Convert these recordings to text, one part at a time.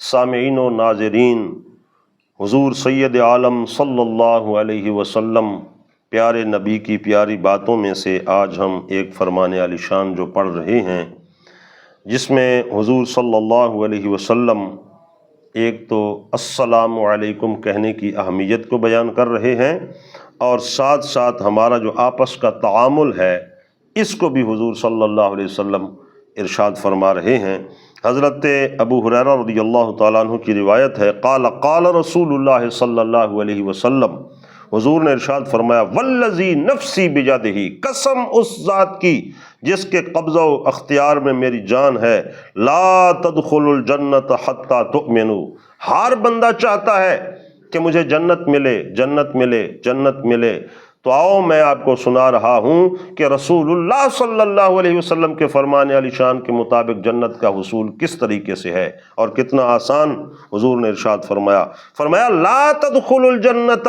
سامعین و ناظرین، حضور سید عالم صلی اللہ علیہ وسلم پیارے نبی کی پیاری باتوں میں سے آج ہم ایک فرمان عالی شان جو پڑھ رہے ہیں، جس میں حضور صلی اللہ علیہ وسلم ایک تو السلام علیکم کہنے کی اہمیت کو بیان کر رہے ہیں، اور ساتھ ساتھ ہمارا جو آپس کا تعامل ہے اس کو بھی حضور صلی اللہ علیہ وسلم ارشاد فرما رہے ہیں۔ حضرت ابو ہریرہ رضی اللہ تعالیٰ عنہ کی روایت ہے، قال قال رسول اللہ صلی اللہ علیہ وسلم، حضور نے ارشاد فرمایا، والذی نفسی بیدہ، قسم اس ذات کی جس کے قبضہ و اختیار میں میری جان ہے، لا تدخلوا الجنت حتی تؤمنوا، ہر بندہ چاہتا ہے کہ مجھے جنت ملے جنت ملے جنت ملے، تو آؤ میں آپ کو سنا رہا ہوں کہ رسول اللہ صلی اللہ علیہ وسلم کے فرمان علی شان کے مطابق جنت کا حصول کس طریقے سے ہے اور کتنا آسان حضور نے ارشاد فرمایا لا تدخلوا الجنت،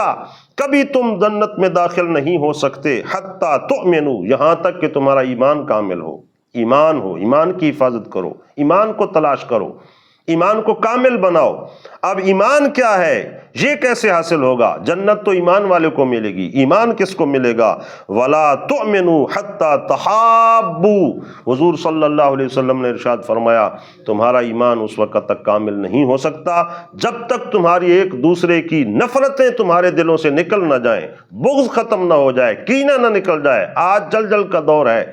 کبھی تم جنت میں داخل نہیں ہو سکتے، حتی تؤمنوا، یہاں تک کہ تمہارا ایمان کامل ہو، ایمان کی حفاظت کرو، ایمان کو تلاش کرو، ایمان کو کامل بناؤ۔ اب ایمان کیا ہے، یہ کیسے حاصل ہوگا؟ جنت تو ایمان والے کو ملے گی، ایمان کس کو ملے گا؟ وَلَا تُؤْمِنُوا حَتَّى تَحَابُّوا، حضور صلی اللہ علیہ وسلم نے ارشاد فرمایا تمہارا ایمان اس وقت تک کامل نہیں ہو سکتا جب تک تمہاری ایک دوسرے کی نفرتیں تمہارے دلوں سے نکل نہ جائیں، بغض ختم نہ ہو جائے، کینہ نہ نکل جائے۔ آج جل کا دور ہے،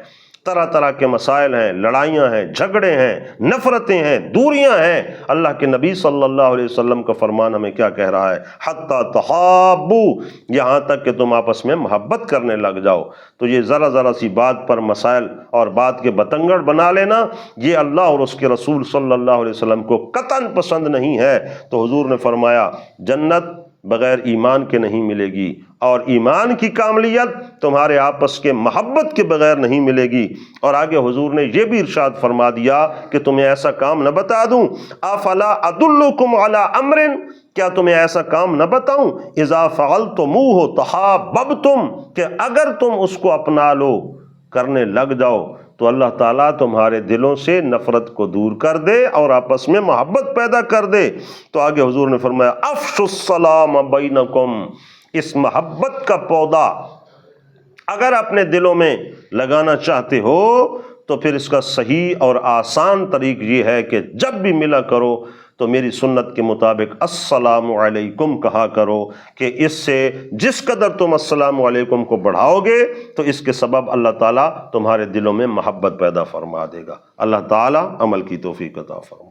طرح طرح کے مسائل ہیں، لڑائیاں ہیں، جھگڑے ہیں، نفرتیں ہیں، دوریاں ہیں۔ اللہ کے نبی صلی اللہ علیہ وسلم کا فرمان ہمیں کیا کہہ رہا ہے؟ حتی تحابوا، یہاں تک کہ تم آپس میں محبت کرنے لگ جاؤ۔ تو یہ ذرا سی بات پر مسائل اور بات کے بتنگڑ بنا لینا، یہ اللہ اور اس کے رسول صلی اللہ علیہ وسلم کو قطعاً پسند نہیں ہے۔ تو حضور نے فرمایا جنت بغیر ایمان کے نہیں ملے گی، اور ایمان کی کاملیت تمہارے آپس کے محبت کے بغیر نہیں ملے گی۔ اور آگے حضور نے یہ بھی ارشاد فرما دیا کہ تمہیں ایسا کام نہ بتا دوں، افلا ادلکم علی امر، کیا تمہیں ایسا کام نہ بتاؤں، اذا فعلتموہ تحاببتم، کہ اگر تم اس کو اپنا لو، کرنے لگ جاؤ، تو اللہ تعالیٰ تمہارے دلوں سے نفرت کو دور کر دے اور آپس میں محبت پیدا کر دے۔ تو آگے حضور نے فرمایا افشوا السلام بینکم، اس محبت کا پودا اگر اپنے دلوں میں لگانا چاہتے ہو تو پھر اس کا صحیح اور آسان طریق یہ ہے کہ جب بھی ملا کرو تو میری سنت کے مطابق السلام علیکم کہا کرو، کہ اس سے جس قدر تم السلام علیکم کو بڑھاؤ گے تو اس کے سبب اللہ تعالیٰ تمہارے دلوں میں محبت پیدا فرما دے گا۔ اللہ تعالیٰ عمل کی توفیق عطا فرمائے۔